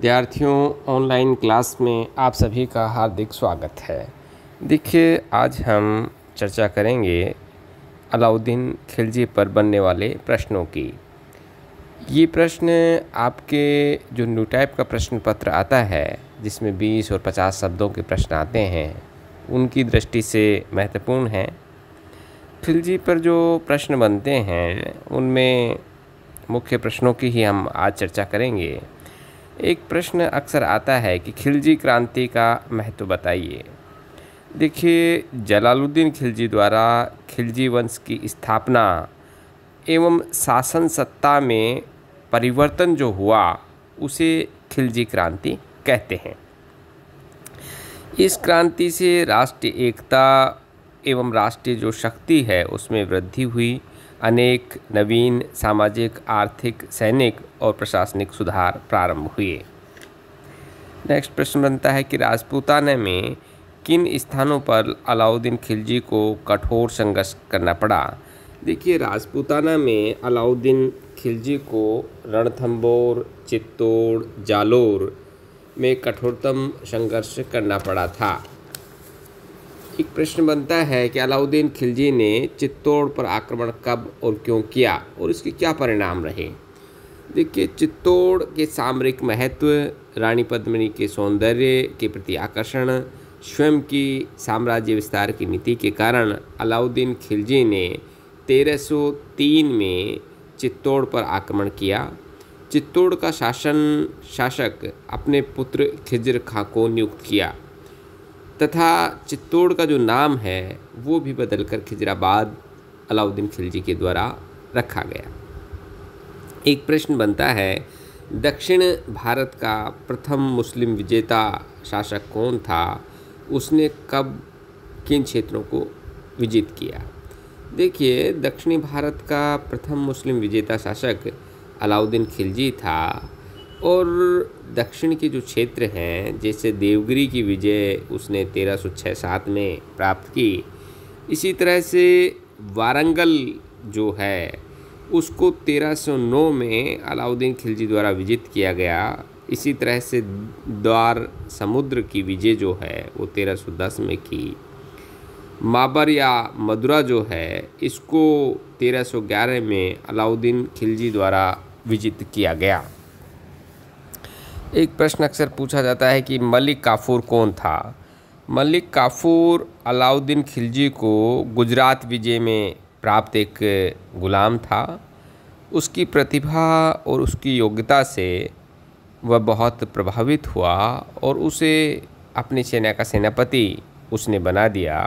विद्यार्थियों, online class में आप सभी का हार्दिक स्वागत है। देखिए, आज हम चर्चा करेंगे अलाउद्दीन खिलजी पर बनने वाले प्रश्नों की। ये प्रश्न आपके जो न्यू टाइप का प्रश्न पत्र आता है, जिसमें 20 और 50 शब्दों के प्रश्न आते हैं, उनकी दृष्टि से महत्वपूर्ण हैं। खिलजी पर जो प्रश्न बनते हैं, उनमें मुख्य प्रश्नों की ही हम आज चर्चा करेंगे। एक प्रश्न अक्सर आता है कि खिलजी क्रांति का महत्व बताइए। देखिए, जलालुद्दीन खिलजी द्वारा खिलजी वंश की स्थापना एवं शासन सत्ता में परिवर्तन जो हुआ, उसे खिलजी क्रांति कहते हैं। इस क्रांति से राष्ट्रीय एकता एवं राष्ट्रीय जो शक्ति है, उसमें वृद्धि हुई। अनेक नवीन सामाजिक, आर्थिक, सैनिक और प्रशासनिक सुधार प्रारंभ हुए। नेक्स्ट प्रश्न बनता है कि राजपूताना में किन स्थानों पर अलाउद्दीन खिलजी को कठोर संघर्ष करना पड़ा। देखिए, राजपूताना में अलाउद्दीन खिलजी को रणथंबोर, चित्तौड़, जालोर में कठोरतम संघर्ष करना पड़ा था। एक प्रश्न बनता है कि अलाउद्दीन खिलजी ने चित्तौड़ पर आक्रमण कब और क्यों किया और इसके क्या परिणाम रहे। देखिए, चित्तौड़ के सामरिक महत्व, रानी पद्मिनी के सौंदर्य के प्रति आकर्षण, स्वयं की साम्राज्य विस्तार की नीति के कारण अलाउद्दीन खिलजी ने 1303 में चित्तौड़ पर आक्रमण किया। चित्तौड़ का शासक अपने पुत्र खिज्र खां को नियुक्त किया तथा चित्तौड़ का जो नाम है वो भी बदलकर खिजराबाद अलाउद्दीन खिलजी के द्वारा रखा गया। एक प्रश्न बनता है, दक्षिण भारत का प्रथम मुस्लिम विजेता शासक कौन था, उसने कब किन क्षेत्रों को विजित किया। देखिए, दक्षिणी भारत का प्रथम मुस्लिम विजेता शासक अलाउद्दीन खिलजी था और दक्षिण के जो क्षेत्र हैं, जैसे देवगिरी की विजय उसने 1306-7 में प्राप्त की। इसी तरह से वारंगल जो है उसको 1309 में अलाउद्दीन खिलजी द्वारा विजित किया गया। इसी तरह से द्वार समुद्र की विजय जो है वो 1310 में की। माबर या मदुरा जो है, इसको 1311 में अलाउद्दीन खिलजी द्वारा विजित किया गया। एक प्रश्न अक्सर पूछा जाता है कि मलिक काफूर कौन था। मलिक काफूर अलाउद्दीन खिलजी को गुजरात विजय में प्राप्त एक गुलाम था। उसकी प्रतिभा और उसकी योग्यता से वह बहुत प्रभावित हुआ और उसे अपनी सेना का सेनापति उसने बना दिया।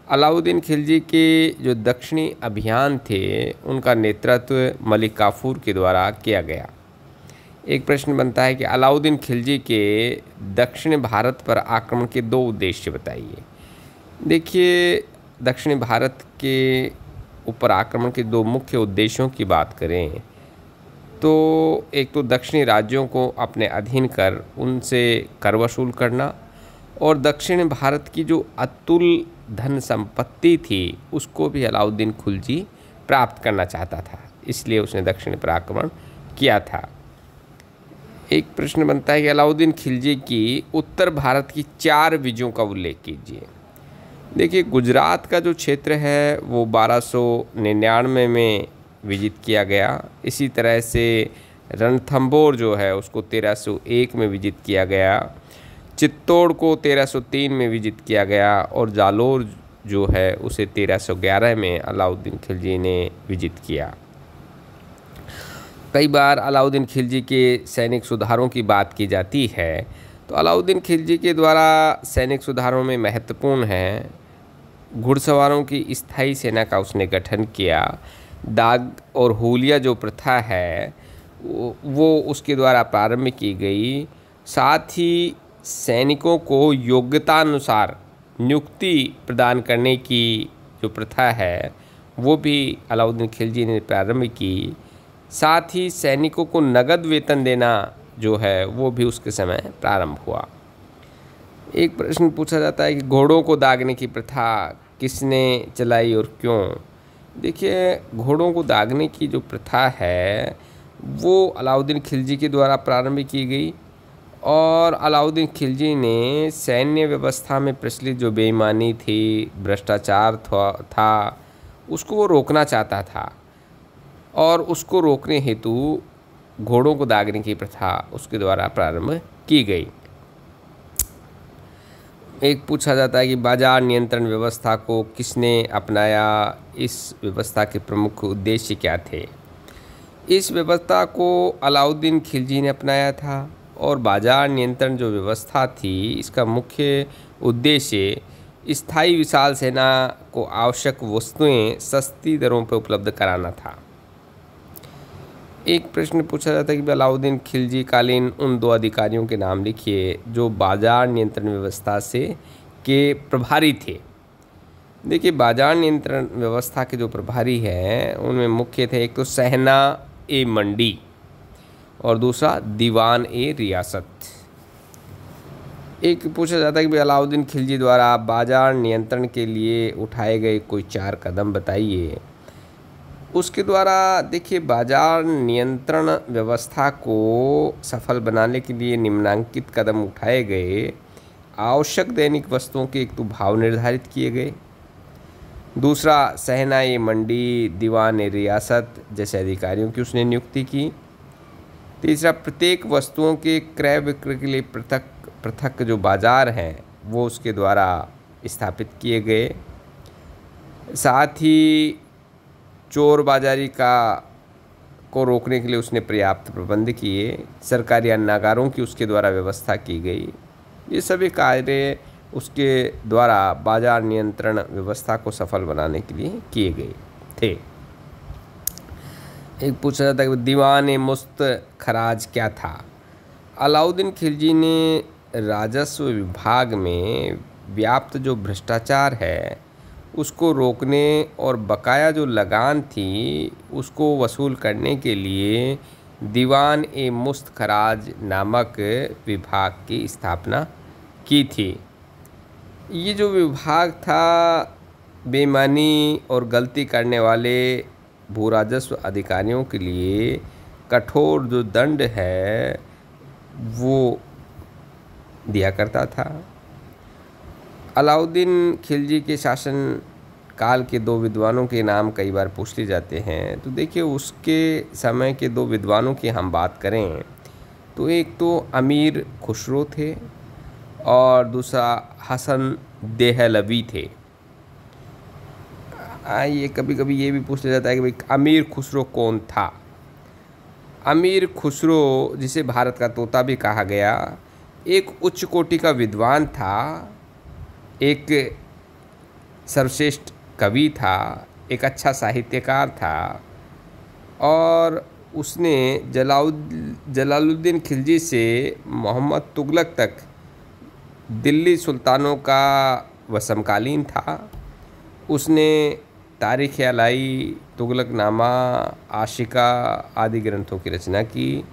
अलाउद्दीन खिलजी के जो दक्षिणी अभियान थे, उनका नेतृत्व मलिक काफूर के द्वारा किया गया। एक प्रश्न बनता है कि अलाउद्दीन खिलजी के दक्षिण भारत पर आक्रमण के 2 उद्देश्य बताइए। देखिए, दक्षिण भारत के ऊपर आक्रमण के 2 मुख्य उद्देश्यों की बात करें तो एक तो दक्षिणी राज्यों को अपने अधीन कर उनसे कर वसूल करना, और दक्षिण भारत की जो अतुल धन संपत्ति थी उसको भी अलाउद्दीन खिलजी प्राप्त करना चाहता था, इसलिए उसने दक्षिण पर आक्रमण किया था। एक प्रश्न बनता है कि अलाउद्दीन खिलजी की उत्तर भारत की 4 विजयों का उल्लेख कीजिए। देखिए, गुजरात का जो क्षेत्र है वो 1299 में विजित किया गया। इसी तरह से रणथंबोर जो है उसको 1301 में विजित किया गया। चित्तौड़ को 1303 में विजित किया गया और जालोर जो है उसे 1311 में अलाउद्दीन खिलजी ने विजित किया। कई बार अलाउद्दीन खिलजी के सैनिक सुधारों की बात की जाती है, तो अलाउद्दीन खिलजी के द्वारा सैनिक सुधारों में महत्वपूर्ण है घुड़सवारों की स्थायी सेना का उसने गठन किया। दाग और हुलिया जो प्रथा है वो उसके द्वारा प्रारंभ की गई। साथ ही सैनिकों को योग्यतानुसार नियुक्ति प्रदान करने की जो प्रथा है वो भी अलाउद्दीन खिलजी ने प्रारंभ की। साथ ही सैनिकों को नगद वेतन देना जो है वो भी उसके समय प्रारंभ हुआ। एक प्रश्न पूछा जाता है कि घोड़ों को दागने की प्रथा किसने चलाई और क्यों। देखिए, घोड़ों को दागने की जो प्रथा है वो अलाउद्दीन खिलजी के द्वारा प्रारंभ की गई और अलाउद्दीन खिलजी ने सैन्य व्यवस्था में प्रचलित जो बेईमानी थी, भ्रष्टाचार था, उसको वो रोकना चाहता था और उसको रोकने हेतु घोड़ों को दागने की प्रथा उसके द्वारा प्रारंभ की गई। एक पूछा जाता है कि बाजार नियंत्रण व्यवस्था को किसने अपनाया, इस व्यवस्था के प्रमुख उद्देश्य क्या थे। इस व्यवस्था को अलाउद्दीन खिलजी ने अपनाया था और बाजार नियंत्रण जो व्यवस्था थी इसका मुख्य उद्देश्य स्थायी विशाल सेना को आवश्यक वस्तुएं सस्ती दरों पर उपलब्ध कराना था। एक प्रश्न पूछा जाता है कि अलाउद्दीन खिलजी कालीन उन 2 अधिकारियों के नाम लिखिए जो बाजार नियंत्रण व्यवस्था से के प्रभारी थे। देखिए, बाजार नियंत्रण व्यवस्था के जो प्रभारी हैं उनमें मुख्य थे, एक तो सहना ए मंडी और दूसरा दीवान ए रियासत। एक पूछा जाता है कि अलाउद्दीन खिलजी द्वारा बाजार नियंत्रण के लिए उठाए गए कोई 4 कदम बताइए। उसके द्वारा देखिए, बाजार नियंत्रण व्यवस्था को सफल बनाने के लिए निम्नलिखित कदम उठाए गए। आवश्यक दैनिक वस्तुओं के एक तो भाव निर्धारित किए गए, दूसरा सहना ए मंडी, दीवान ए रियासत जैसे अधिकारियों की उसने नियुक्ति की, तीसरा प्रत्येक वस्तुओं के क्रय विक्रय के लिए पृथक पृथक जो बाजार हैं वो उसके द्वारा स्थापित किए गए। साथ ही चोर बाजारी को रोकने के लिए उसने पर्याप्त प्रबंध किए। सरकारी अन्नागारों की उसके द्वारा व्यवस्था की गई। ये सभी कार्य उसके द्वारा बाजार नियंत्रण व्यवस्था को सफल बनाने के लिए किए गए थे। एक पूछा जाता है कि दीवान मुस्त खराज क्या था। अलाउद्दीन खिलजी ने राजस्व विभाग में व्याप्त जो भ्रष्टाचार है उसको रोकने और बकाया जो लगान थी उसको वसूल करने के लिए दीवान ए मुस्त खराज नामक विभाग की स्थापना की थी। ये जो विभाग था बेईमानी और गलती करने वाले भू राजस्व अधिकारियों के लिए कठोर जो दंड है वो दिया करता था। अलाउद्दीन खिलजी के शासन काल के 2 विद्वानों के नाम कई बार पूछ लिए जाते हैं। तो देखिए, उसके समय के 2 विद्वानों की हम बात करें तो एक तो अमीर खुसरो थे और दूसरा हसन देहलवी थे। ये कभी कभी ये भी पूछ लिया जाता है कि भाई अमीर खुसरो कौन था। अमीर खुसरो, जिसे भारत का तोता भी कहा गया, एक उच्च कोटि का विद्वान था, एक सर्वश्रेष्ठ कवि था, एक अच्छा साहित्यकार था और उसने जलालुद्दीन खिलजी से मोहम्मद तुगलक तक दिल्ली सुल्तानों का वह समकालीन था। उसने तारीख़ अलाई, तुगलकनामा, आशिका आदि ग्रंथों की रचना की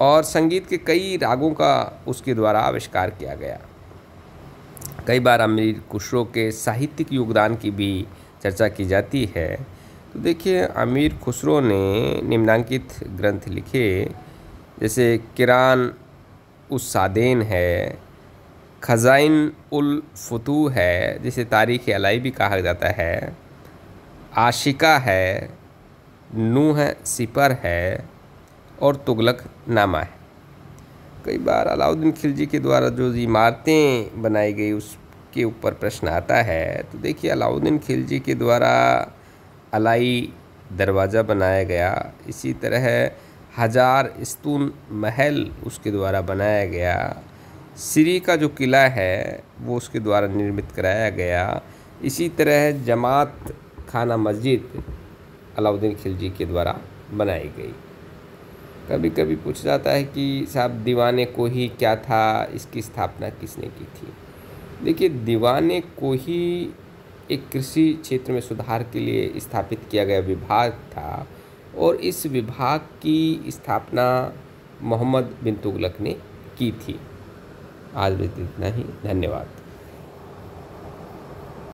और संगीत के कई रागों का उसके द्वारा आविष्कार किया गया। कई बार अमीर खुसरो के साहित्यिक योगदान की भी चर्चा की जाती है। तो देखिए, अमीर खुसरो ने निम्नांकित ग्रंथ लिखे, जैसे किरान उस सादेन है, खज़ाइन उल फुतू है जिसे तारीख़ अलाई भी कहा जाता है, आशिका है, नूह सिपर है और तुगलकनामा है। कई बार अलाउद्दीन खिलजी के द्वारा जो इमारतें बनाई गई उसके ऊपर प्रश्न आता है। तो देखिए, अलाउद्दीन खिलजी के द्वारा अलाई दरवाज़ा बनाया गया, इसी तरह हजार स्तून महल उसके द्वारा बनाया गया, सिरी का जो किला है वो उसके द्वारा निर्मित कराया गया, इसी तरह जमात खाना मस्जिद अलाउद्दीन खिलजी के द्वारा बनाई गई। कभी कभी पूछा जाता है कि साहब दीवाने कोही क्या था, इसकी स्थापना किसने की थी। देखिए, दीवाने कोही एक कृषि क्षेत्र में सुधार के लिए स्थापित किया गया विभाग था और इस विभाग की स्थापना मोहम्मद बिन तुगलक ने की थी। आज बस इतना ही, धन्यवाद।